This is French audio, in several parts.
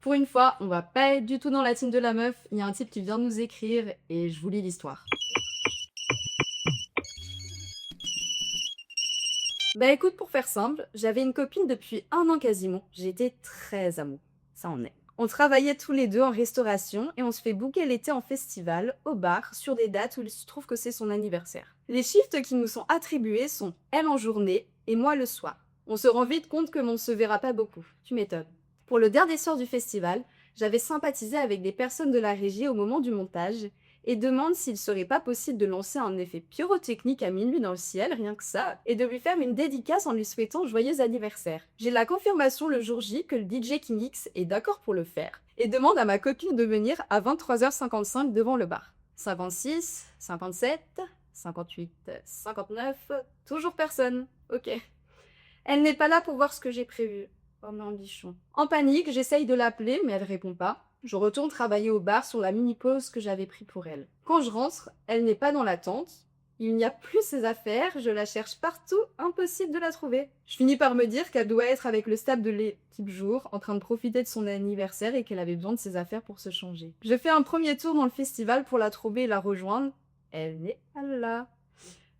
Pour une fois, on va pas être du tout dans la team de la meuf, il y a un type qui vient de nous écrire et je vous lis l'histoire. Bah écoute, pour faire simple, j'avais une copine depuis 1 an quasiment. J'étais très amoureux. Ça en est. On travaillait tous les deux en restauration et on se fait booker l'été en festival, au bar, sur des dates où il se trouve que c'est son anniversaire. Les shifts qui nous sont attribués sont elle en journée et moi le soir. On se rend vite compte que l'on ne se verra pas beaucoup. Tu m'étonnes. Pour le dernier soir du festival, j'avais sympathisé avec des personnes de la régie au moment du montage et demande s'il serait pas possible de lancer un effet pyrotechnique à minuit dans le ciel, rien que ça, et de lui faire une dédicace en lui souhaitant joyeux anniversaire. J'ai la confirmation le jour J que le DJ King X est d'accord pour le faire, et demande à ma copine de venir à 23h55 devant le bar. 56, 57, 58, 59, toujours personne. Ok. Elle n'est pas là pour voir ce que j'ai prévu. Oh mon bichon. En panique, j'essaye de l'appeler, mais elle répond pas. Je retourne travailler au bar sur la mini-pause que j'avais pris pour elle. Quand je rentre, elle n'est pas dans la tente. Il n'y a plus ses affaires, je la cherche partout, impossible de la trouver. Je finis par me dire qu'elle doit être avec le staff de l'équipe jour, en train de profiter de son anniversaire et qu'elle avait besoin de ses affaires pour se changer. Je fais un premier tour dans le festival pour la trouver et la rejoindre. Elle n'est pas là.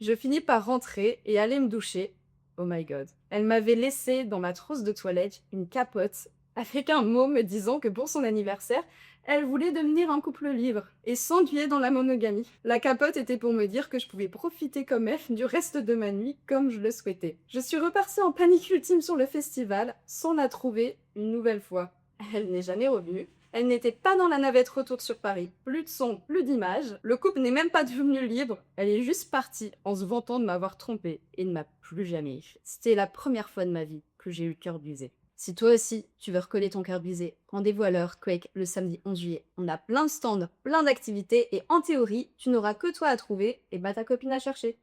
Je finis par rentrer et aller me doucher. Oh my god. Elle m'avait laissé dans ma trousse de toilette une capote avec un mot me disant que pour son anniversaire, elle voulait devenir un couple libre et s'enduire dans la monogamie. La capote était pour me dire que je pouvais profiter comme elle du reste de ma nuit comme je le souhaitais. Je suis repartie en panique ultime sur le festival sans la trouver une nouvelle fois. Elle n'est jamais revenue. Elle n'était pas dans la navette retour sur Paris. Plus de son, plus d'images. Le couple n'est même pas devenu libre. Elle est juste partie en se vantant de m'avoir trompée et ne m'a plus jamais écrit. C'était la première fois de ma vie que j'ai eu le cœur brisé. Si toi aussi, tu veux recoller ton cœur brisé, rendez-vous à l'heure Quake le samedi 11 juillet. On a plein de stands, plein d'activités et en théorie, tu n'auras que toi à trouver et bah ta copine à chercher.